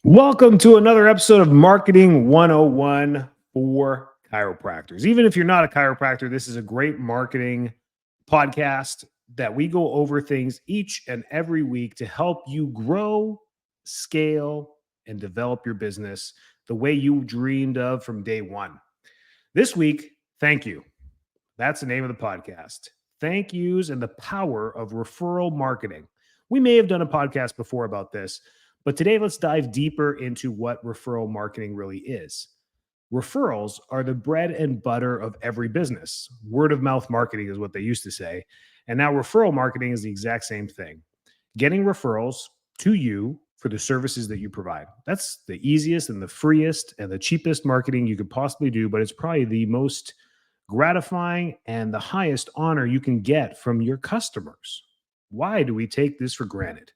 Welcome to another episode of Marketing 101 for chiropractors. Even if you're not a chiropractor, this is a great marketing podcast that we go over things each and every week to help you grow, scale, and develop your business the way you dreamed of from day one. This week, thank you. That's the name of the podcast. Thank yous and the power of referral marketing. We may have done a podcast before about this, but today let's dive deeper into what referral marketing really is. Referrals are the bread and butter of every business. Word of mouth marketing is what they used to say. And now referral marketing is the exact same thing. Getting referrals to you for the services that you provide. That's the easiest and the freest and the cheapest marketing you could possibly do, but it's probably the most gratifying and the highest honor you can get from your customers. Why do we take this for granted?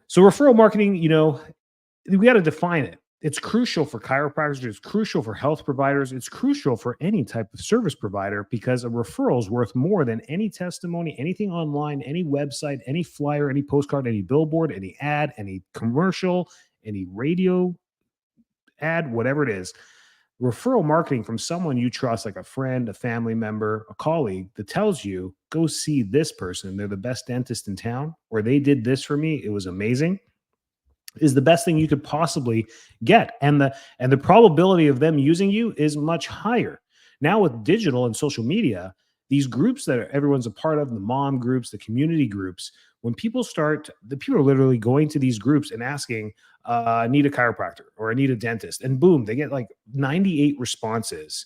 So, referral marketing, we got to define it. It's crucial for chiropractors, it's crucial for health providers, it's crucial for any type of service provider because a referral is worth more than any testimony, anything online, any website, any flyer, any postcard, any billboard, any ad, any commercial, any radio ad, whatever it is. Referral marketing from someone you trust, like a friend, a family member, a colleague, that tells you, go see this person. They're the best dentist in town, or they did this for me. It was amazing, is the best thing you could possibly get. And the probability of them using you is much higher. Now with digital and social media, these groups that everyone's a part of, the mom groups, the community groups, when the people are literally going to these groups and asking, I need a chiropractor or I need a dentist. And boom, they get like 98 responses.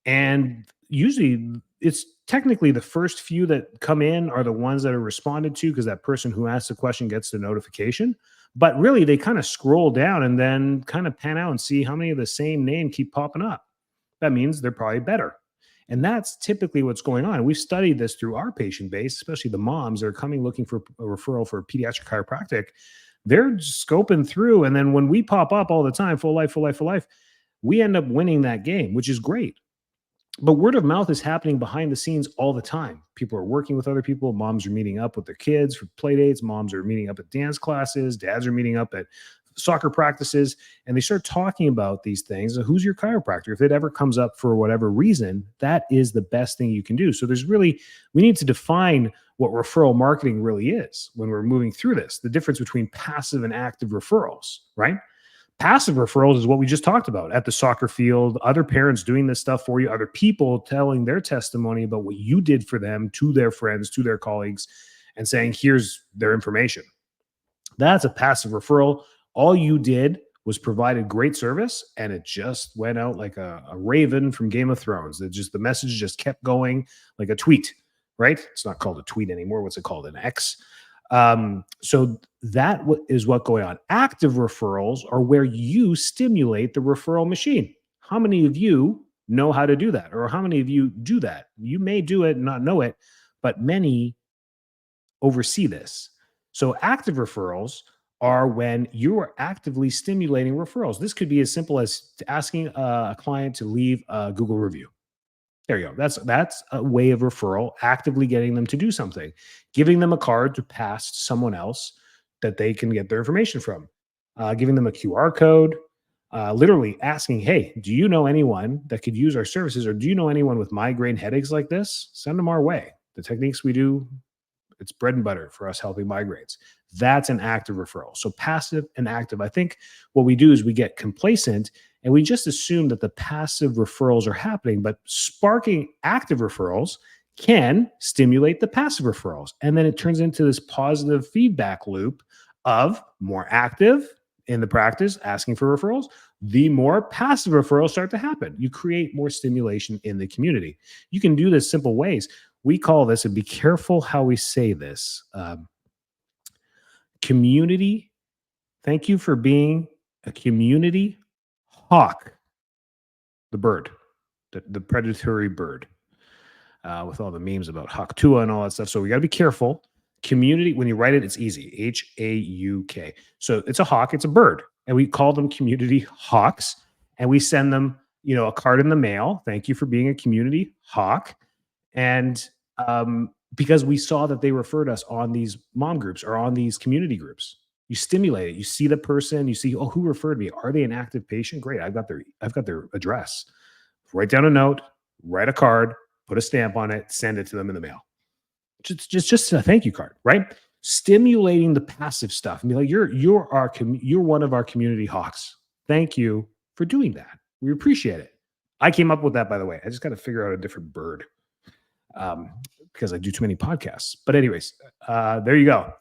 And usually it's technically the first few that come in are the ones that are responded to because that person who asked the question gets the notification. But really, they kind of scroll down and then kind of pan out and see how many of the same name keep popping up. That means they're probably better. And that's typically what's going on. We've studied this through our patient base, especially the moms that are coming looking for a referral for pediatric chiropractic. They're scoping through. And then when we pop up all the time, full life, full life, full life, we end up winning that game, which is great. But word of mouth is happening behind the scenes all the time. People are working with other people. Moms are meeting up with their kids for play dates. Moms are meeting up at dance classes. Dads are meeting up at soccer practices. And they start talking about these things. Who's your chiropractor? If it ever comes up for whatever reason, that is the best thing you can do. So we need to define what referral marketing really is when we're moving through this, the difference between passive and active referrals, right? Passive referrals is what we just talked about at the soccer field, other parents doing this stuff for you, other people telling their testimony about what you did for them to their friends, to their colleagues, and saying, here's their information. That's a passive referral. All you did was provided great service and it just went out like a raven from Game of Thrones. The message just kept going like a tweet, right? It's not called a tweet anymore. What's it called? An X. So that is what's going on. Active referrals are where you stimulate the referral machine. How many of you know how to do that? Or how many of you do that? You may do it and not know it, but many oversee this. So active referrals are when you are actively stimulating referrals. This could be as simple as asking a client to leave a Google review. There you go. That's a way of referral, actively getting them to do something, giving them a card to pass to someone else that they can get their information from, giving them a QR code, literally asking, hey, do you know anyone that could use our services? Or do you know anyone with migraine headaches like this? Send them our way. The techniques we do, it's bread and butter for us helping migraines. That's an active referral. So passive and active. I think what we do is we get complacent and we just assume that the passive referrals are happening, but sparking active referrals can stimulate the passive referrals. And then it turns into this positive feedback loop of more active in the practice, asking for referrals, the more passive referrals start to happen. You create more stimulation in the community. You can do this simple ways. We call this, and be careful how we say this, community. Thank you for being a community hawk, the bird, the predatory bird, with all the memes about hawk tua and all that stuff. So we got to be careful. Community, when you write it, it's easy. Hauk. So it's a hawk, it's a bird. And we call them community hawks. And we send them, a card in the mail. Thank you for being a community hawk. And because we saw that they referred us on these mom groups or on these community groups. You stimulate it. You see the person, you see, oh, who referred me? Are they an active patient? Great. I've got their address. Write down a note, write a card, put a stamp on it, send it to them in the mail. Just a thank you card, right? Stimulating the passive stuff and be like, you're one of our community hawks. Thank you for doing that. We appreciate it. I came up with that, by the way. I just got to figure out a different bird, um, because I do too many podcasts. But anyways, there you go.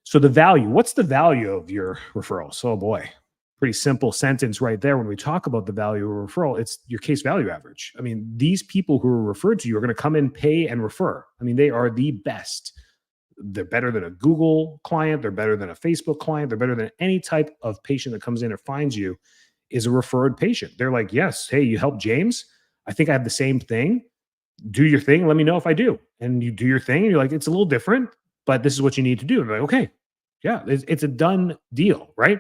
So the value, what's the value of your referrals? Oh boy, pretty simple sentence right there. When we talk about the value of a referral, it's your case value average. I mean, these people who are referred to you are going to come in, pay, and refer. I mean, they are the best. They're better than a Google client. They're better than a Facebook client. They're better than any type of patient that comes in or finds you is a referred patient. They're like, yes, hey, you helped James. I think I have the same thing. Do your thing. Let me know if I do. And you do your thing. And you're like, it's a little different, but this is what you need to do. And they're like, okay, yeah, it's a done deal, right?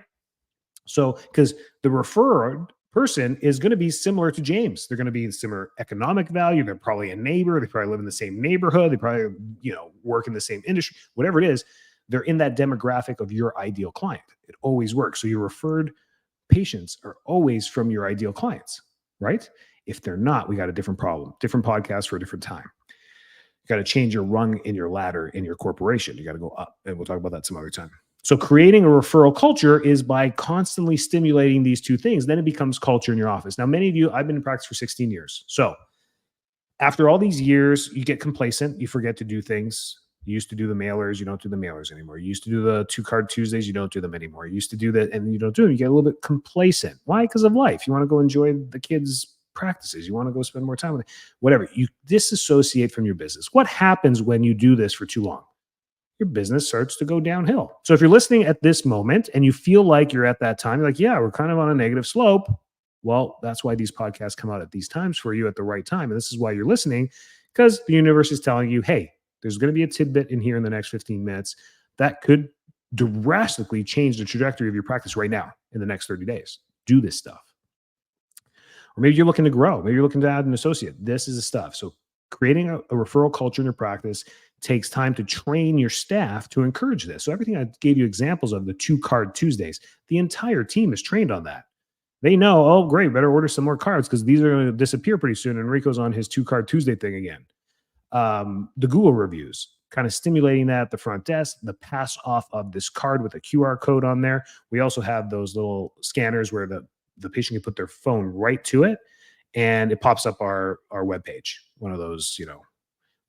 So, because the referred person is going to be similar to James, they're going to be similar economic value. They're probably a neighbor. They probably live in the same neighborhood. They probably, work in the same industry, whatever it is. They're in that demographic of your ideal client. It always works. So your referred patients are always from your ideal clients, right? If they're not, we got a different problem, different podcast for a different time. You got to change your rung in your ladder in your corporation. You got to go up. And we'll talk about that some other time. So creating a referral culture is by constantly stimulating these two things. Then it becomes culture in your office. Now, many of you, I've been in practice for 16 years. So after all these years, you get complacent. You forget to do things. You used to do the mailers. You don't do the mailers anymore. You used to do the 2-card Tuesdays. You don't do them anymore. You used to do that and you don't do them. You get a little bit complacent. Why? Because of life. You want to go enjoy the kids' practices. You want to go spend more time with it. Whatever. You disassociate from your business. What happens when you do this for too long? Your business starts to go downhill. So if you're listening at this moment and you feel like you're at that time, you're like, yeah, we're kind of on a negative slope. Well, that's why these podcasts come out at these times for you at the right time. And this is why you're listening, because the universe is telling you, hey, there's going to be a tidbit in here in the next 15 minutes that could drastically change the trajectory of your practice right now in the next 30 days. Do this stuff. Or maybe you're looking to grow. Maybe you're looking to add an associate. This is the stuff. So creating a referral culture in your practice takes time to train your staff to encourage this. So everything I gave you examples of, the 2-card Tuesdays, the entire team is trained on that. They know, oh, great, better order some more cards because these are going to disappear pretty soon. And Rico's on his 2-card Tuesday thing again. The Google reviews, kind of stimulating that at the front desk, the pass off of this card with a QR code on there. We also have those little scanners where the patient can put their phone right to it and it pops up our webpage, one of those,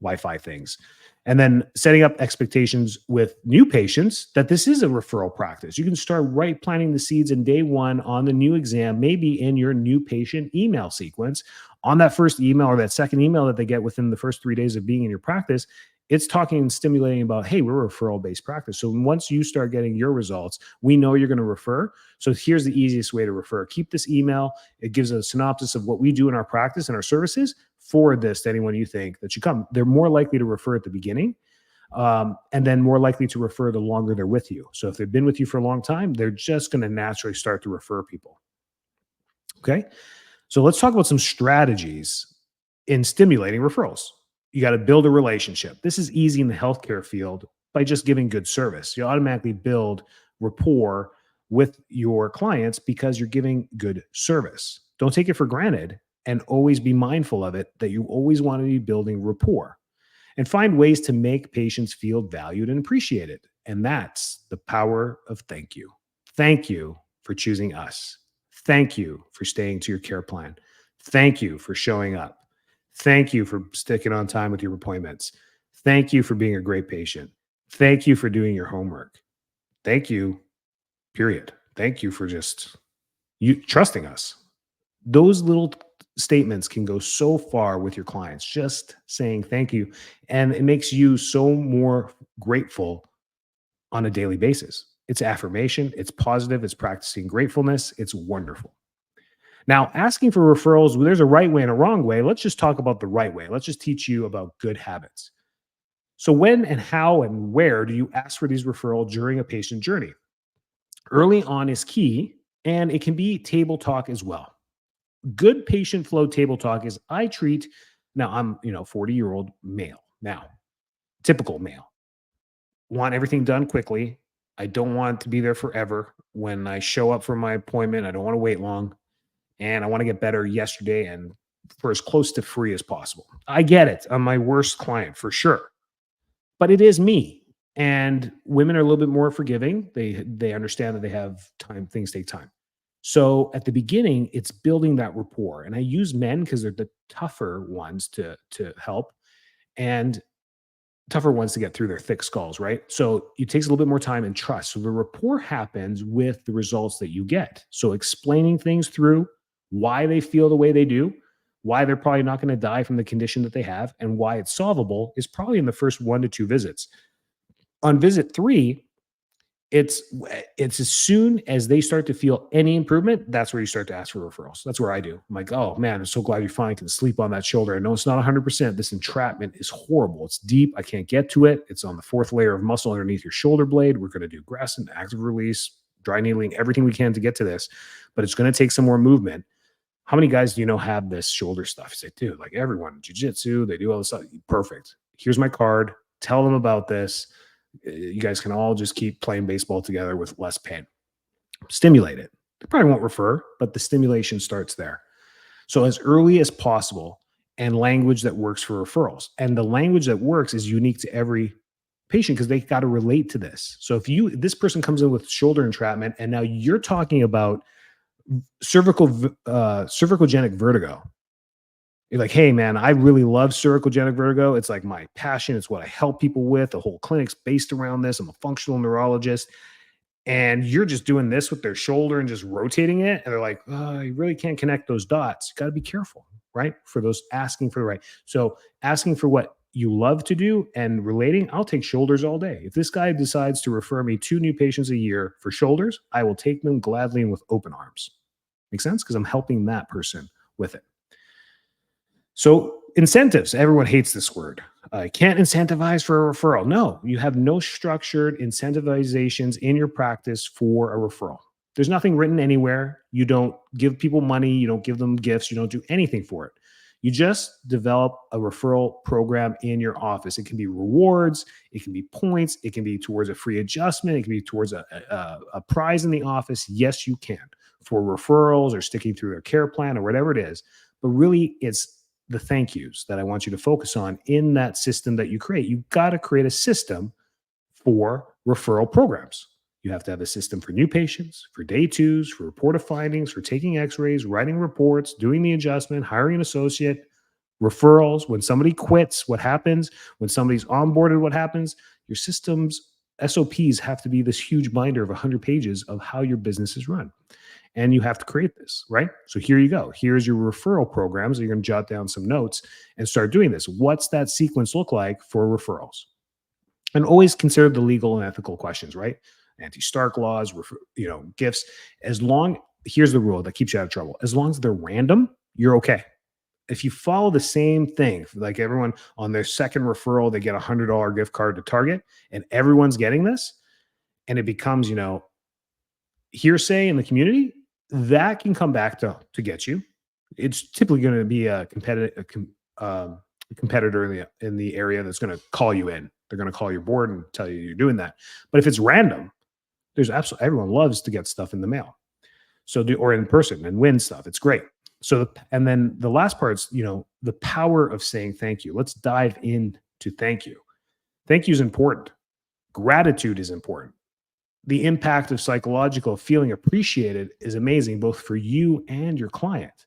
Wi-Fi things. And then setting up expectations with new patients that this is a referral practice. You can start planting the seeds in day one on the new exam, maybe in your new patient email sequence. On that first email or that second email that they get within the first 3 days of being in your practice, it's talking and stimulating about, hey, we're a referral-based practice. So once you start getting your results, we know you're going to refer. So here's the easiest way to refer. Keep this email. It gives a synopsis of what we do in our practice and our services. Forward this to anyone you think that should come. They're more likely to refer at the beginning, and then more likely to refer the longer they're with you. So if they've been with you for a long time, they're just going to naturally start to refer people. Okay. So let's talk about some strategies in stimulating referrals. You got to build a relationship. This is easy in the healthcare field by just giving good service. You automatically build rapport with your clients because you're giving good service. Don't take it for granted and always be mindful of it, that you always want to be building rapport and find ways to make patients feel valued and appreciated. And that's the power of thank you. Thank you for choosing us. Thank you for staying to your care plan. Thank you for showing up. Thank you for sticking on time with your appointments. Thank you for being a great patient. Thank you for doing your homework. Thank you, period. Thank you for just you trusting us. Those little statements can go so far with your clients, just saying thank you. And it makes you so more grateful on a daily basis. It's affirmation, it's positive, it's practicing gratefulness. It's wonderful. Now, asking for referrals, there's a right way and a wrong way. Let's just talk about the right way. Let's just teach you about good habits. So, when and how and where do you ask for these referrals during a patient journey? Early on is key, and it can be table talk as well. Good patient flow table talk is now I'm, 40-year-old male now, typical male, want everything done quickly. I don't want to be there forever. When I show up for my appointment, I don't want to wait long. And I want to get better yesterday and for as close to free as possible. I get it. I'm my worst client for sure, but it is me. And women are a little bit more forgiving. They understand that they have time, things take time. So at the beginning, it's building that rapport. And I use men because they're the tougher ones to help. And tougher ones to get through their thick skulls, right? So it takes a little bit more time and trust. So the rapport happens with the results that you get. So explaining things through why they feel the way they do, why they're probably not going to die from the condition that they have, and why it's solvable is probably in the first 1 to 2 visits. On visit three, it's it's as soon as they start to feel any improvement, that's where you start to ask for referrals. That's where I do. I'm like, oh man, I'm so glad you're fine. Can sleep on that shoulder. I know it's not 100%. This entrapment is horrible. It's deep. I can't get to it. It's on the fourth layer of muscle underneath your shoulder blade. We're going to do Grasson, active release, dry needling, everything we can to get to this, but it's going to take some more movement. How many guys do you know have this shoulder stuff? You say, dude, like everyone, jujitsu, they do all this stuff. Perfect. Here's my card. Tell them about this. You guys can all just keep playing baseball together with less pain. Stimulate it. They probably won't refer, but the stimulation starts there. So as early as possible, and language that works for referrals. And the language that works is unique to every patient because they got to relate to this. So if this person comes in with shoulder entrapment and now you're talking about cervicogenic vertigo. You're like, hey man, I really love cervicogenic vertigo. It's like my passion. It's what I help people with. The whole clinic's based around this. I'm a functional neurologist. And you're just doing this with their shoulder and just rotating it. And they're like, oh, you really can't connect those dots. You got to be careful, right? For those asking for the right. So asking for what you love to do and relating, I'll take shoulders all day. If this guy decides to refer me 2 new patients a year for shoulders, I will take them gladly and with open arms. Make sense? Because I'm helping that person with it. So incentives, everyone hates this word. I can't incentivize for a referral. No, you have no structured incentivizations in your practice for a referral. There's nothing written anywhere. You don't give people money. You don't give them gifts. You don't do anything for it. You just develop a referral program in your office. It can be rewards. It can be points. It can be towards a free adjustment. It can be towards a prize in the office. Yes, you can for referrals or sticking through their care plan or whatever it is. But really, it's the thank yous that I want you to focus on in that system that you create. You've got to create a system for referral programs. You have to have a system for new patients, for day twos, for report of findings, for taking x-rays, writing reports, doing the adjustment, hiring an associate, referrals. When somebody quits, what happens? When somebody's onboarded, what happens? Your system's SOPs have to be this huge binder of 100 pages of how your business is run. And you have to create this, right? So here you go. Here's your referral programs. You're going to jot down some notes and start doing this. What's that sequence look like for referrals? And always consider the legal and ethical questions, right? Anti-Stark laws, gifts. Here's the rule that keeps you out of trouble. As long as they're random, you're okay. If you follow the same thing, like everyone on their second referral, they get a $100 gift card to Target, and everyone's getting this, and it becomes, hearsay in the community, that can come back to get you. It's typically going to be a competitor in the area that's going to call you in. They're going to call your board and tell you you're doing that. But if it's random, there's absolutely everyone loves to get stuff in the mail. Or in person and win stuff. It's great. And then the last part's, the power of saying thank you. Let's dive into thank you. Thank you is important. Gratitude is important. The impact of psychological feeling appreciated is amazing, both for you and your client.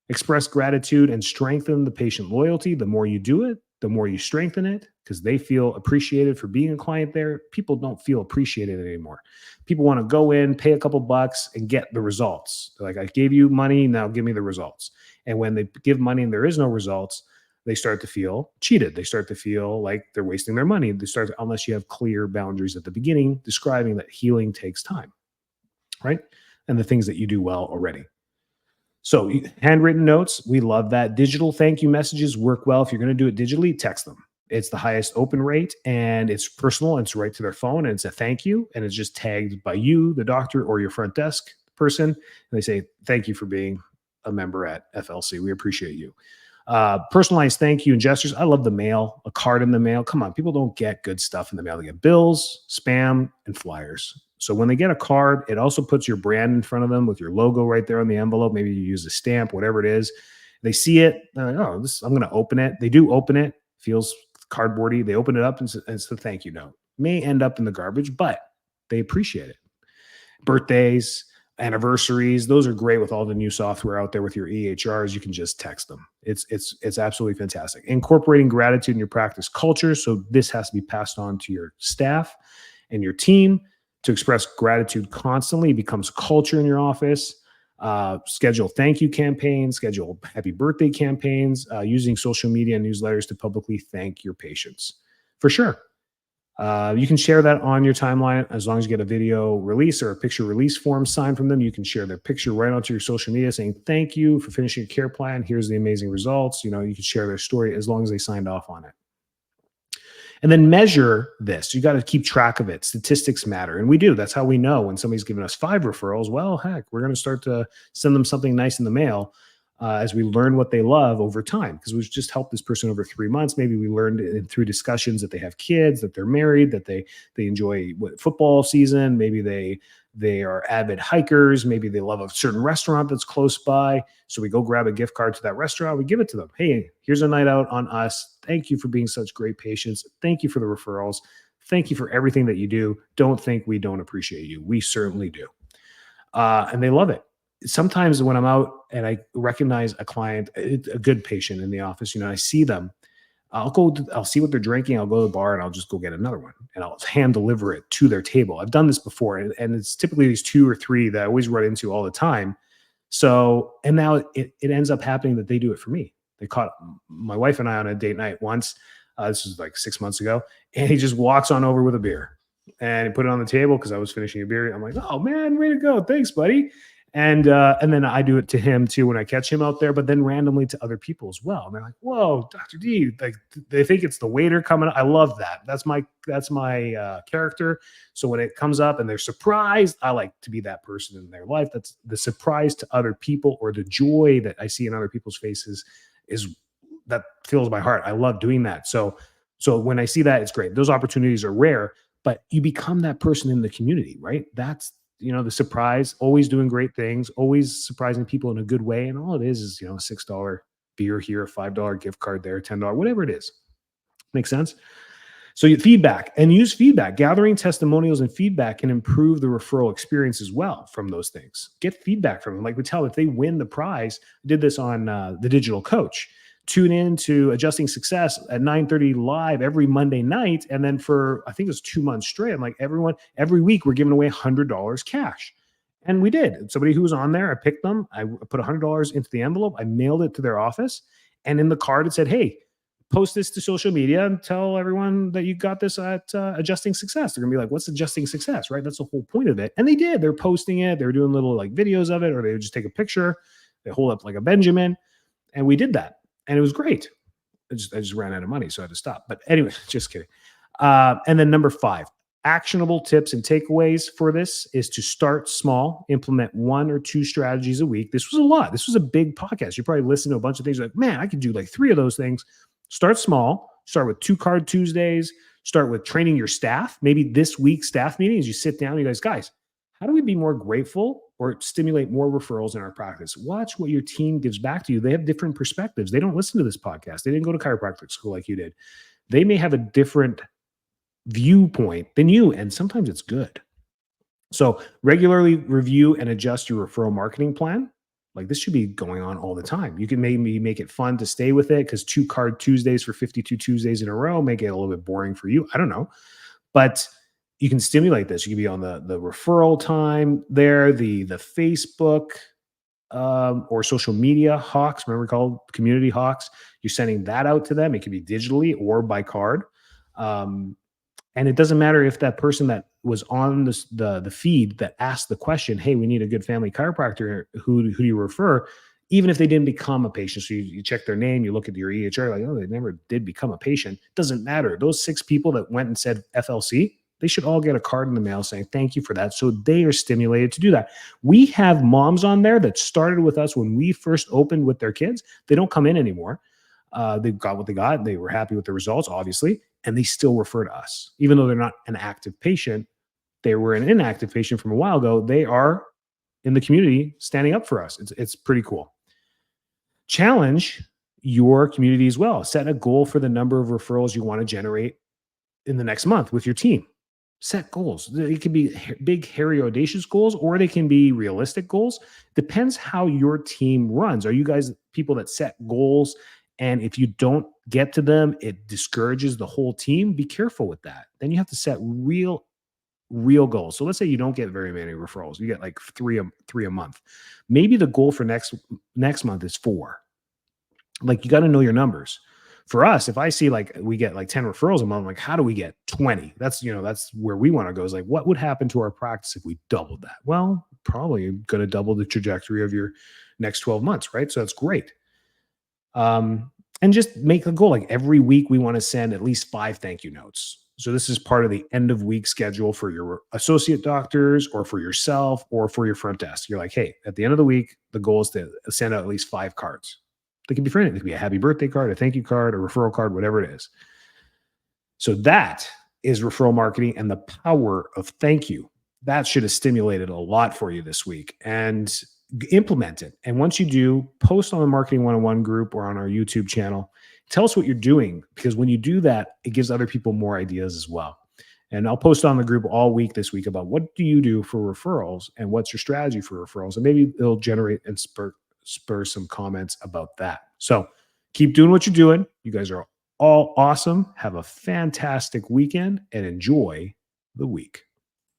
Express gratitude and strengthen the patient loyalty. The more you do it, the more you strengthen it because they feel appreciated for being a client there. People don't feel appreciated anymore. People want to go in, pay a couple bucks and get the results. They're like, I gave you money, now give me the results. And when they give money and there is no results, they start to feel cheated. They start to feel like they're wasting their money. Unless you have clear boundaries at the beginning, describing that healing takes time, right? And the things that you do well already. So handwritten notes, we love that. Digital thank you messages work well. If you're going to do it digitally, text them. It's the highest open rate and it's personal. It's right to their phone and it's a thank you. And it's just tagged by you, the doctor, or your front desk person. And they say, thank you for being a member at FLC. We appreciate you. Personalized thank you and gestures. I love the mail, a card in the mail. Come on, people don't get good stuff in the mail. They get bills, spam, and flyers. So when they get a card, it also puts your brand in front of them with your logo right there on the envelope. Maybe you use a stamp, whatever it is. They see it. They're like, oh, I'm going to open it. They do open it. Feels cardboardy. They open it up and it's a thank you note. May end up in the garbage, but they appreciate it. Birthdays, anniversaries, those are great with all the new software out there with your EHRs. You can just text them. It's absolutely fantastic. Incorporating gratitude in your practice culture. So this has to be passed on to your staff and your team to express gratitude constantly. It becomes culture in your office. Schedule thank you campaigns, schedule happy birthday campaigns, using social media and newsletters to publicly thank your patients. For sure. You can share that on your timeline as long as you get a video release or a picture release form signed from them. You can share their picture right onto your social media saying, thank you for finishing your care plan. Here's the amazing results. You can share their story as long as they signed off on it. And then measure this. You got to keep track of it. Statistics matter. And we do. That's how we know when somebody's giving us 5 referrals. Well, heck, we're going to start to send them something nice in the mail as we learn what they love over time. Because we've just helped this person over 3 months. Maybe we learned through discussions that they have kids, that they're married, that they enjoy football season. Maybe they are avid hikers. Maybe they love a certain restaurant that's close by. So we go grab a gift card to that restaurant. We give it to them. Hey, here's a night out on us. Thank you for being such great patients. Thank you for the referrals. Thank you for everything that you do. Don't think we don't appreciate you. We certainly do. And they love it. Sometimes when I'm out and I recognize a client, a good patient in the office, I see them. I'll see what they're drinking. I'll go to the bar and I'll just go get another one and I'll hand deliver it to their table. I've done this before and it's typically these 2 or 3 that I always run into all the time. So, and now it ends up happening that they do it for me. They caught my wife and I on a date night once. This was like 6 months ago. And he just walks on over with a beer and he put it on the table because I was finishing a beer. I'm like, oh man, way to go. Thanks, buddy. And then I do it to him too when I catch him out there, but then randomly to other people as well. And they're like, whoa, Dr. D, like they think it's the waiter coming. I love that. That's my character. So when it comes up and they're surprised, I like to be that person in their life. That's the surprise to other people, or the joy that I see in other people's faces that fills my heart. I love doing that. So when I see that, it's great. Those opportunities are rare, but you become that person in the community, right? That's, the surprise, always doing great things, always surprising people in a good way. And all it is, a $6 beer here, a $5 gift card there, $10, whatever it is. Makes sense? So you feedback and use feedback. Gathering testimonials and feedback can improve the referral experience as well from those things. Get feedback from them. Like we tell, if they win the prize, I did this on the Digital Coach. Tune in to Adjusting Success at 9:30 live every Monday night. And then for, I think it was 2 months straight, I'm like, every week we're giving away $100 cash. And we did. Somebody who was on there, I picked them. I put $100 into the envelope. I mailed it to their office. And in the card, it said, hey, post this to social media and tell everyone that you got this at Adjusting Success. They're going to be like, what's Adjusting Success, right? That's the whole point of it. And they did. They're posting it. They're doing little like videos of it, or they would just take a picture. They hold up like a Benjamin. And we did that. And it was great. I just ran out of money, so I had to stop. But anyway, just kidding. And then number 5, actionable tips and takeaways for this is to start small, implement 1 or 2 strategies a week. This was a lot. This was a big podcast. You probably listen to a bunch of things like, man, I could do like 3 of those things. Start small. Start with 2 card Tuesdays. Start with training your staff. Maybe this week's staff meetings, you sit down and you guys, how do we be more grateful or stimulate more referrals in our practice? Watch what your team gives back to you. They have different perspectives. They don't listen to this podcast. They didn't go to chiropractic school like you did. They may have a different viewpoint than you, and sometimes it's good. So regularly review and adjust your referral marketing plan. Like this should be going on all the time. You can maybe make it fun to stay with it because 2 card Tuesdays for 52 Tuesdays in a row may get a little bit boring for you. I don't know. But you can stimulate this. You can be on the referral time there, the Facebook or social media hawks. Remember we called community hawks. You're sending that out to them. It can be digitally or by card. And it doesn't matter if that person that was on the feed that asked the question, hey, we need a good family chiropractor. Who do you refer? Even if they didn't become a patient. So you check their name, you look at your EHR, like, oh, they never did become a patient. Doesn't matter. Those 6 people that went and said FLC, they should all get a card in the mail saying thank you for that. So they are stimulated to do that. We have moms on there that started with us when we first opened with their kids. They don't come in anymore. They got what they got. They were happy with the results, obviously, and they still refer to us. Even though they're not an active patient, they were an inactive patient from a while ago. They are in the community standing up for us. It's pretty cool. Challenge your community as well. Set a goal for the number of referrals you want to generate in the next month with your team. Set goals. It can be big, hairy, audacious goals, or they can be realistic goals. Depends how your team runs. Are you guys people that set goals? And if you don't get to them, it discourages the whole team. Be careful with that. Then you have to set real goals. So let's say you don't get very many referrals. You get like three a month. Maybe the goal for next month is 4. Like, you got to know your numbers. For us, if I see like we get like 10 referrals a month, I'm like, how do we get 20? That's where we want to go, is like, what would happen to our practice if we doubled that? Well, probably going to double the trajectory of your next 12 months, right? So that's great. And just make a goal. Like, every week we want to send at least 5 thank you notes. So this is part of the end of week schedule for your associate doctors or for yourself or for your front desk. You're like, hey, at the end of the week, the goal is to send out at least 5 cards. They can be for anything. It could be a happy birthday card, a thank you card, a referral card, whatever it is. So that is referral marketing and the power of thank you. That should have stimulated a lot for you this week, and implement it. And once you do, post on the Marketing 101 group or on our YouTube channel. Tell us what you're doing, because when you do that, it gives other people more ideas as well. And I'll post on the group all week this week about what do you do for referrals and what's your strategy for referrals. And maybe it'll generate and spur some comments about that. So keep doing what you're doing. You guys are all awesome. Have a fantastic weekend and enjoy the week.